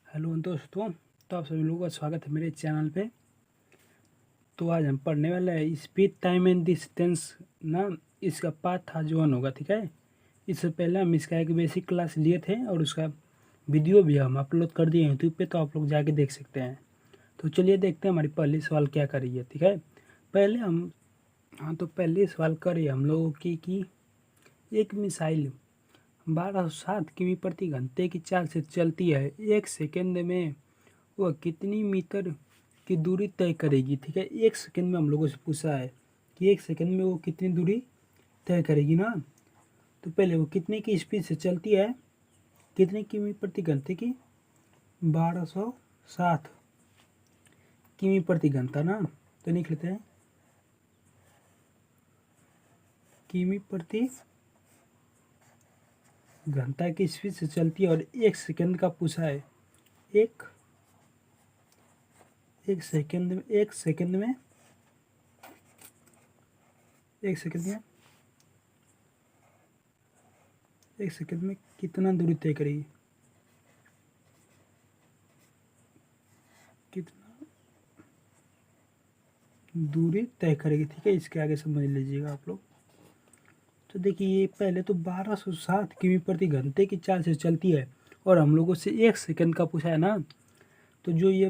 Hello दोस्तों। तो आप सभी लोगों का स्वागत है मेरे चैनल पे। तो आज हम पढ़ने वाले हैं स्पीड टाइम एंड डिस्टेंस ना। इसका पार्ट था जो 1 होगा, ठीक है। इससे पहले हम इसका एक बेसिक क्लास लिए थे और उसका वीडियो भी हम अपलोड कर दिए यूट्यूब पे, तो आप लोग जाके देख सकते हैं। तो चलिए देखते हैं हमारी पहली सवाल क्या कर रही है, ठीक है। पहले हम तो पहली सवाल करिए हम लोगों की कि एक मिसाइल 1207 किमी प्रति घंटे की चाल से चलती है, 1 सेकेंड में वह कितनी मीटर की दूरी तय करेगी, ठीक है। 1 सेकेंड में हम लोगों से पूछा है कि 1 सेकेंड में वो कितनी दूरी तय करेगी ना। तो पहले वो कितने की स्पीड से चलती है, कितने किमी प्रति घंटे की, 1207 किमी प्रति घंटा ना। तो लिख लेते हैं किमी प्रति घंटा की स्पीड से चलती है और 1 सेकेंड का पूछा है। एक सेकेंड में एक सेकेंड में एक सेकेंड में एक सेकेंड में कितना दूरी तय करेगी, कितना दूरी तय करेगी, ठीक है। इसके आगे समझ लीजिएगा आप लोग। तो देखिए ये पहले तो 1207 किमी प्रति घंटे की चाल से चलती है और हम लोगों से 1 सेकेंड का पूछा है ना। तो जो ये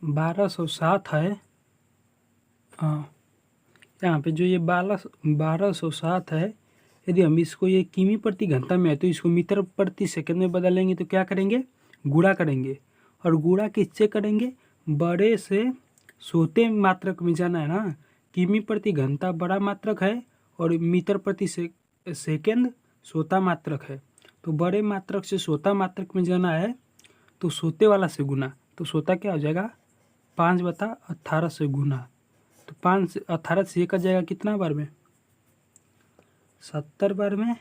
1207 है, हाँ, यहाँ पे जो ये 1207 है, यदि हम इसको ये किमी प्रति घंटा में है तो इसको मीटर प्रति सेकंड में बदलेंगे तो क्या करेंगे, गुणा करेंगे। और गुणा किससे करेंगे, बड़े से छोटे मात्रक में जाना है ना। किमी प्रति घंटा बड़ा मात्रक है और मीटर प्रति सेकंड छोटा मात्रक है। तो बड़े मात्रक से छोटा मात्रक में जाना है तो छोटे वाला से गुना। तो छोटा क्या हो जाएगा, 5/18 से गुना। तो 5 से 18 से ये कट जाएगा कितना बार में, 70 बार में।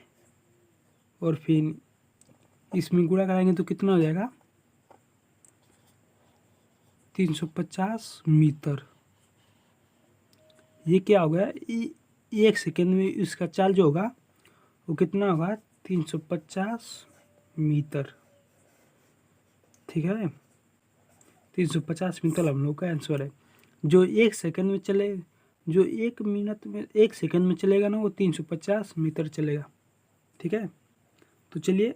और फिर इसमें गुणा कराएंगे तो कितना हो जाएगा, 350 मीटर। ये क्या हो गया, 1 सेकेंड में इसका चाल जो होगा वो कितना होगा, 350 मीटर, ठीक है। 350 मीटर हम लोग का आंसर है। जो 1 सेकेंड में चले, जो 1 मिनट में 1 सेकेंड में चलेगा ना, वो 350 मीटर चलेगा, ठीक है। तो चलिए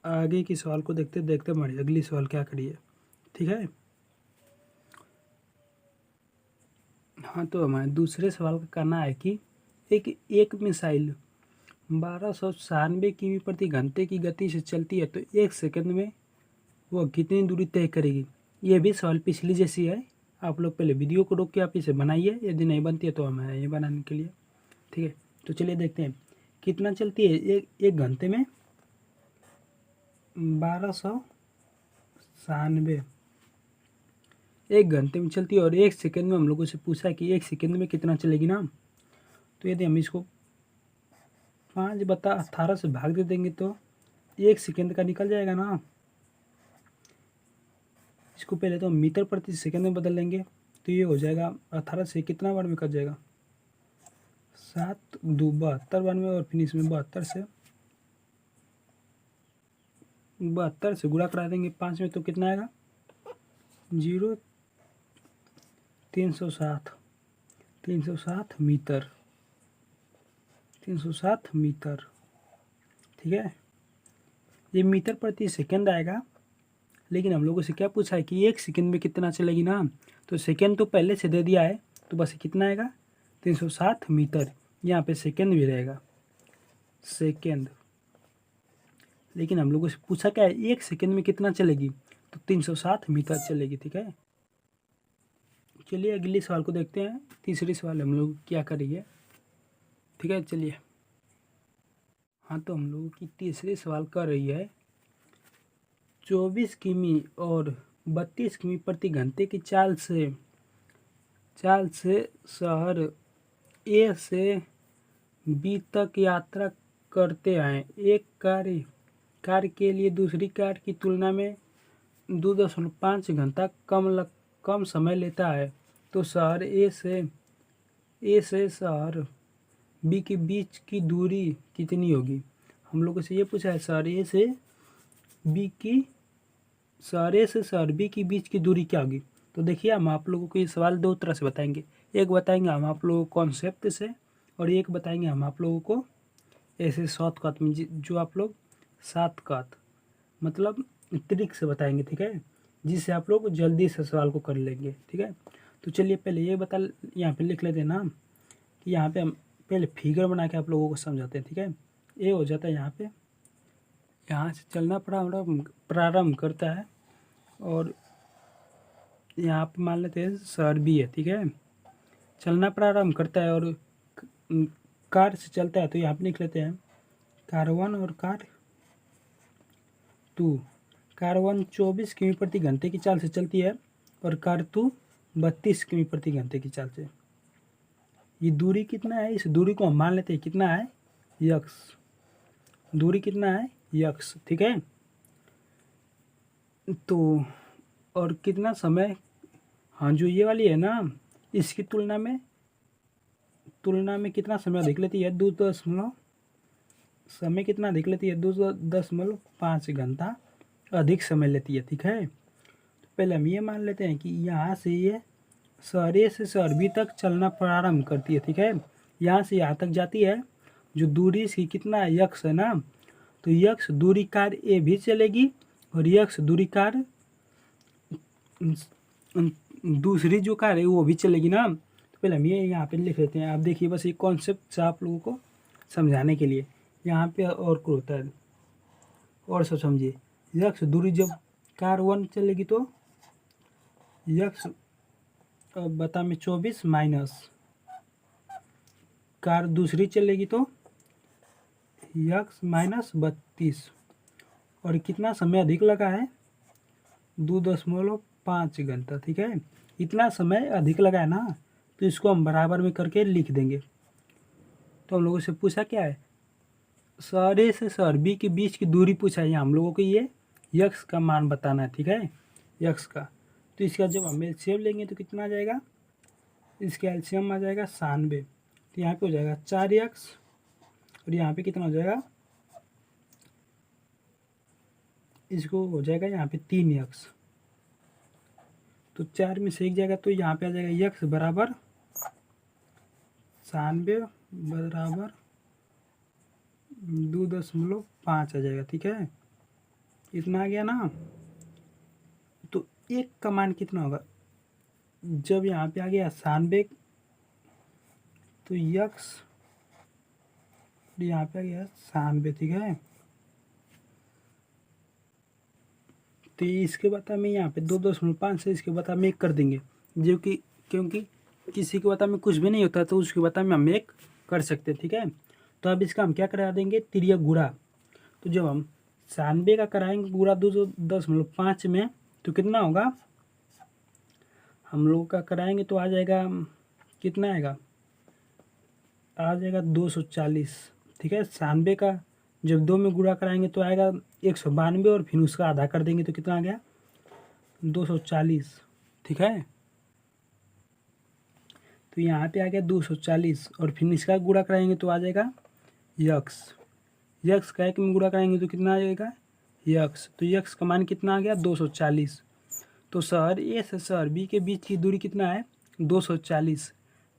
आगे की सवाल को देखते देखते हमारी अगली सवाल क्या करिए, ठीक है। हाँ, तो हमारे दूसरे सवाल का कहना है कि एक मिसाइल 1296 किमी प्रति घंटे की गति से चलती है तो 1 सेकेंड में वह कितनी दूरी तय करेगी। ये भी सवाल पिछली जैसी है। आप लोग पहले वीडियो को रोक के आप इसे बनाइए, यदि नहीं बनती है तो हम ये बनाने के लिए, ठीक है। तो चलिए देखते हैं कितना चलती है। एक घंटे में 1296 एक घंटे में चलती है और 1 सेकेंड में हम लोगों से पूछा है कि 1 सेकेंड में कितना चलेगी ना। तो यदि हम इसको 5/18 से भाग दे देंगे तो 1 सेकेंड का निकल जाएगा ना। इसको पहले तो हम मीटर प्रति सेकेंड में बदल लेंगे तो ये हो जाएगा 18 से कितना बार में कट जाएगा, 7×2 72 बार में। और फिर इसमें 72 से गुणा करा देंगे 5 में तो कितना आएगा, 0 360 मीटर, 360 मीटर, ठीक है। ये मीटर प्रति सेकेंड आएगा, लेकिन हम लोगों से क्या पूछा है कि 1 सेकेंड में कितना चलेगी ना। तो सेकेंड तो पहले से दे दिया है, तो बस कितना आएगा, 360 मीटर। यहाँ पे सेकेंड भी रहेगा, सेकेंड। लेकिन हम लोगों से पूछा क्या है, 1 सेकेंड में कितना चलेगी, तो 360 मीटर चलेगी, ठीक है। चलिए अगले सवाल को देखते हैं। तीसरी सवाल हम लोग क्या करेंगे, ठीक है। चलिए, हाँ, तो हम लोगों की तीसरी सवाल कर रही है 24 किमी और 32 किमी प्रति घंटे की चाल से शहर ए से बी तक यात्रा करते हैं। एक कार के लिए दूसरी कार की तुलना में 2.5 घंटा कम समय लेता है। तो शहर ए से शहर बी के बीच की दूरी कितनी होगी। हम लोगों से ये पूछा है शहर ए से बी की सारे से सर बी के बीच की दूरी क्या होगी। तो देखिए हम आप लोगों को ये सवाल दो तरह से बताएंगे। एक बताएंगे हम आप लोगों को कॉन्सेप्ट से, और एक बताएंगे हम आप लोगों को ऐसे शॉर्टकट में, जो आप लोग शॉर्टकट मतलब ट्रिक से बताएंगे, ठीक है, जिससे आप लोग जल्दी से सवाल को कर लेंगे, ठीक है। तो चलिए पहले ये बता, यहाँ पे लिख लेते हैं ना कि यहाँ पे हम पहले फिगर बना के आप लोगों को समझाते हैं, ठीक है। ये हो जाता है यहाँ पे, यहाँ से चलना प्रारंभ करता है, और यहाँ पे मान लेते हैं सर बी है, ठीक है, चलना प्रारंभ करता है और कार से चलता है। तो यहाँ पे लिख लेते हैं कार 1 और कार 2। कार 1 24 किमी प्रति घंटे की चाल से चलती है और कार 2 32 किमी प्रति घंटे की चाल से। ये दूरी कितना है, इस दूरी को हम मान लेते हैं कितना है, यक्स। दूरी कितना है, यक्स, ठीक है। तो और कितना समय, हाँ जो ये वाली है ना, इसकी तुलना में कितना समय अधिक लेती है, 2 समय कितना अधिक लेती है, 2.5 घंटा अधिक समय लेती है, ठीक है। तो पहले हम ये मान लेते हैं कि यहाँ से ये शहर ए से शहर बी तक चलना प्रारंभ करती है, ठीक है। यहाँ से यहाँ तक जाती है, जो दूरी इसकी कितना है, यक्स है ना। तो यक्स दूरी कार ए भी चलेगी और यक्स दूरी कार दूसरी जो कार है वो भी चलेगी ना। तो पहले हम ये यहाँ पे लिख लेते हैं। आप देखिए बस ये कॉन्सेप्ट आप लोगों को समझाने के लिए यहाँ पे और को होता है, और सब समझिए। यक्स दूरी जब कार 1 चलेगी तो यक्स बता में 24 माइनस कार दूसरी चलेगी तो यक्स माइनस 32, और कितना समय अधिक लगा है, 2.5 घंटा, ठीक है। इतना समय अधिक लगा है ना, तो इसको हम बराबर में करके लिख देंगे। तो हम लोगों से पूछा क्या है, शहर ए से शहर बी के बीच की दूरी पूछा है, हम लोगों को ये यक्स का मान बताना है, ठीक है, यक्स का। तो इसका जब हम एलसीएम लेंगे तो कितना आ जाएगा, इसका एलसीएम आ जाएगा 96। तो यहाँ पे हो जाएगा 4x, और यहाँ पे कितना हो जाएगा, इसको हो जाएगा यहाँ पे 3x। तो 4 में से एक जाएगा तो यहाँ पे आ जाएगा x बराबर 96 बराबर 2.5 आ जाएगा, ठीक है। इतना आ गया ना। तो एक का मान कितना होगा, जब यहाँ पे आ गया 96 तो यक्स, यहाँ पे आ गया 96, ठीक है। तो इसके बता में यहाँ पे 2.5 से इसके बता में 1 कर देंगे, जो कि क्योंकि किसी के बता में कुछ भी नहीं होता तो उसके बता में हम 1 कर सकते हैं, ठीक है। तो अब इसका हम क्या करा देंगे, तिर्यक गुणा। तो जब हम 96 का कराएंगे गुणा 2.5 में तो कितना होगा, हम लोग का कराएंगे तो आ जाएगा, कितना आएगा, आ जाएगा 240, ठीक है। 96 का जब 2 में गुणा कराएंगे तो आएगा 192, और फिर उसका आधा कर देंगे तो कितना आ गया, 240, ठीक है। तो यहाँ पे आ गया 240, और फिर इसका गुणा कराएंगे तो आ जाएगा यक्स। यक्स का 1 में गुणा कराएंगे तो कितना आ जाएगा, यक्स। तो यक्स का मान कितना आ गया, 240। तो शहर ए से शहर बी के बीच की दूरी कितना है, 240।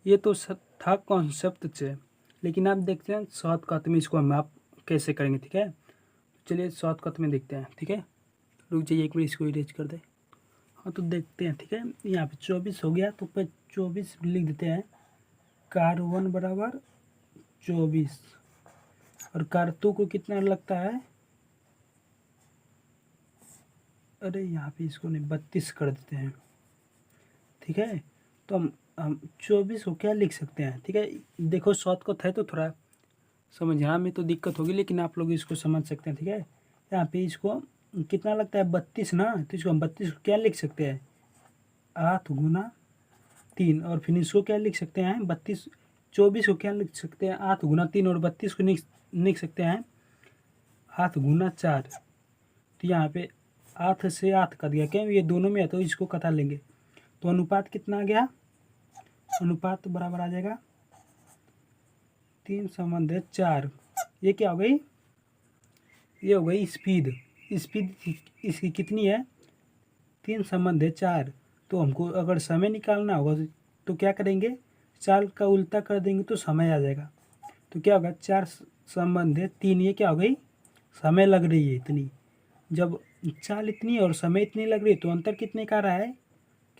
ये तो था कॉन्सेप्ट से, लेकिन आप देखते हैं शॉर्टकट में इसको हम आप कैसे करेंगे, ठीक है। चलिए शॉर्टकट में देखते हैं, ठीक है। रुक जाइए एक मिनट, इसको इरेज कर दे। हाँ तो देखते हैं, ठीक है। यहाँ पे 24 हो गया तो 24 लिख देते हैं, कार 1 बराबर 24, और कार 2 को कितना लगता है, अरे यहाँ पे इसको नहीं 32 कर देते हैं, ठीक है। तो हम 24 को क्या लिख सकते हैं, ठीक है। देखो शॉर्टकट है तो थोड़ा समझना में तो दिक्कत होगी, लेकिन आप लोग इसको समझ सकते हैं, ठीक है। यहाँ पे इसको कितना लगता है, 32 ना, तो इसको हम 32 को क्या लिख सकते हैं, 8 गुना 3, और फिर इसको क्या लिख सकते हैं, 24 को क्या लिख सकते हैं, 8 गुना 3, और 32 को लिख सकते हैं 8 गुना 4। तो यहाँ पे 8 से 8 कट गया, क्यों ये दोनों में है तो इसको कटा लेंगे। तो अनुपात कितना आ गया, अनुपात बराबर आ जाएगा 3/4। ये क्या हो गई, ये हो गई स्पीड। स्पीड इसकी कितनी है, 3 संबंध है 4, तो हमको अगर समय निकालना होगा तो क्या करेंगे, 4 का उल्टा कर देंगे तो समय आ जाएगा। तो क्या होगा, 4 संबंध है 3, ये क्या हो गई, समय लग रही है इतनी। जब चाल इतनी और समय इतनी लग रही है तो अंतर कितने का आ रहा है,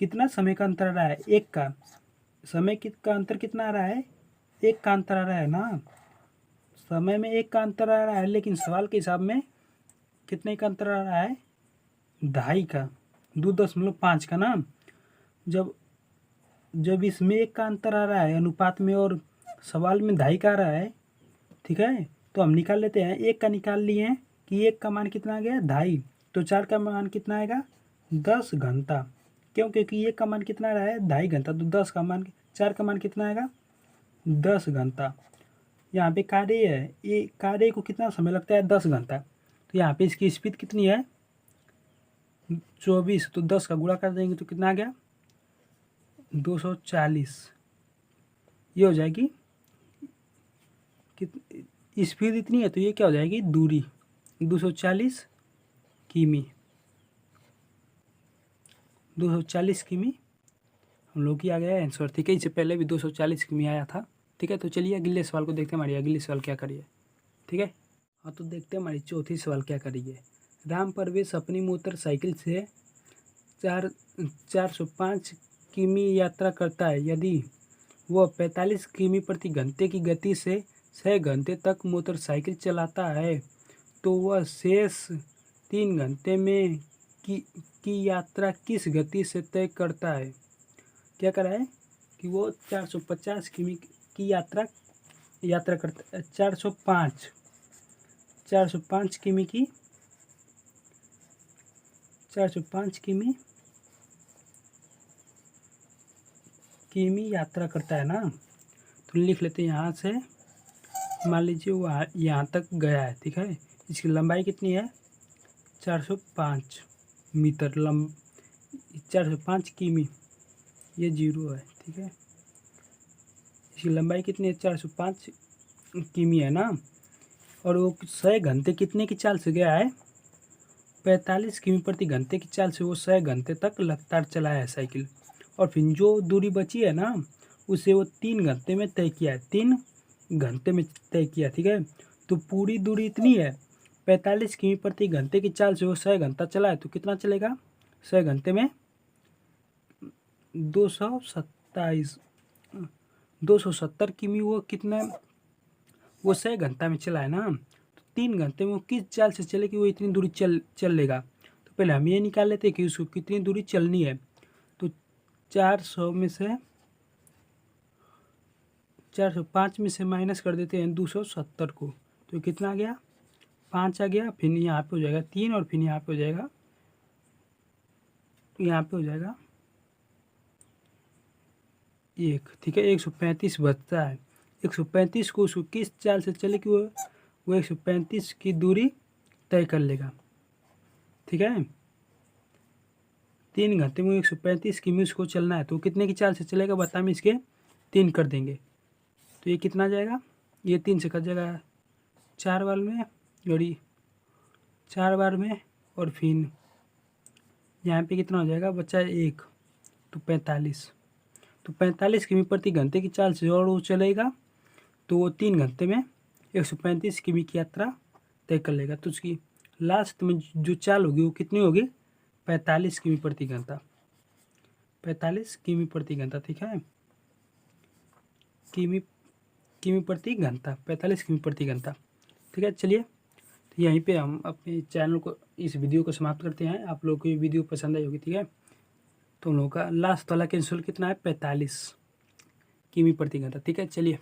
कितना समय का अंतर आ रहा है, 1 का। समय का अंतर कितना आ रहा है, 1 का अंतर आ रहा है ना, समय में 1 का अंतर आ रहा है, लेकिन सवाल के हिसाब में कितने का अंतर आ रहा है, 2.5 का, 2.5 का ना। जब जब इसमें 1 का अंतर आ रहा है अनुपात में और सवाल में 2.5 का आ रहा है, ठीक है, तो हम निकाल लेते हैं। 1 का निकाल लिए हैं कि 1 का मान कितना आ गया, 2.5, तो 4 का मान कितना आएगा, 10 घंटा। क्यों, क्योंकि 1 का मान कितना आ रहा है, 2.5 घंटा, तो 10 का मान, 4 का मान कितना आएगा, 10 घंटा। यहाँ पे कार्य है, ये कार्य को कितना समय लगता है, 10 घंटा। तो यहाँ पे इसकी स्पीड कितनी है, 24, तो 10 का गुणा कर देंगे तो कितना आ गया, 240। ये हो जाएगी स्पीड इतनी है, तो ये क्या हो जाएगी, दूरी 240 किमी, 240 किमी हम लोग की आ गया आंसर। ठीक है, इससे पहले भी 240 किमी आया था। ठीक है, तो चलिए अगले सवाल को देखते हैं, हमारी अगली सवाल क्या करिए। ठीक है, हाँ तो देखते हैं हमारी चौथी सवाल क्या करिए। राम परवेश अपनी मोटरसाइकिल से 405 किमी यात्रा करता है। यदि वह 45 किमी प्रति घंटे की गति से 6 घंटे तक मोटरसाइकिल चलाता है, तो वह शेष 3 घंटे में की यात्रा किस गति से तय करता है। क्या करा है कि वो 450 किमी की यात्रा करता है, 405 किमी की, 405 किमी यात्रा करता है ना। तो लिख लेते हैं, यहाँ से मान लीजिए वो यहाँ तक गया है। ठीक है, इसकी लंबाई कितनी है, 405 मीटर 405 किमी, ये 0 है। ठीक है, इसकी लंबाई कितनी है, 405 किमी है ना। और वो 6 घंटे कितने की चाल से गया है, 45 किमी प्रति घंटे की चाल से वो 6 घंटे तक लगातार चलाया है साइकिल। और फिर जो दूरी बची है ना, उसे वो 3 घंटे में तय किया है, 3 घंटे में तय किया। ठीक है, तो पूरी दूरी इतनी है, 45 किमी प्रति घंटे की चाल से वो 6 घंटा चला है, तो कितना चलेगा, 6 घंटे में 270 किमी, वो कितना, वो 6 घंटा में चला है ना। तो 3 घंटे में वो किस चाल से चले कि वो इतनी दूरी चल लेगा। तो पहले हम ये निकाल लेते हैं कि उसको कितनी दूरी चलनी है। तो 405 में से माइनस कर देते हैं 270 को, तो कितना आ गया, 5 आ गया। फिर यहाँ पे हो जाएगा 3, और फिर यहाँ पे हो जाएगा, यहाँ पे हो जाएगा 1। ठीक है, 135 बचता है। 135 को उसको किस चाल से चले कि वो 135 की दूरी तय कर लेगा। ठीक है, 3 घंटे में 135 किमी उसको चलना है, तो कितने की चाल से चलेगा बता, में इसके 3 कर देंगे तो ये कितना जाएगा, ये 3 से कट जाएगा 4 बार में, और 4 बार में, और फिर यहाँ पे कितना हो जाएगा, बचा 1, तो 45। तो 45 किमी प्रति घंटे की चाल से और वो चलेगा, तो वो 3 घंटे में 135 किमी की यात्रा तय कर लेगा। तो उसकी लास्ट में जो चाल होगी वो कितनी होगी, 45 किमी प्रति घंटा, 45 किमी प्रति घंटा। ठीक है, किमी प्रति घंटा, 45 किमी प्रति घंटा। ठीक है, चलिए तो यहीं पे हम अपने चैनल को, इस वीडियो को समाप्त करते हैं। आप लोगों को ये वीडियो पसंद आई होगी। ठीक है, तो हम लोगों का लास्ट वाला कैंसिल कितना है, 45 किमी प्रति घंटा। ठीक है, चलिए।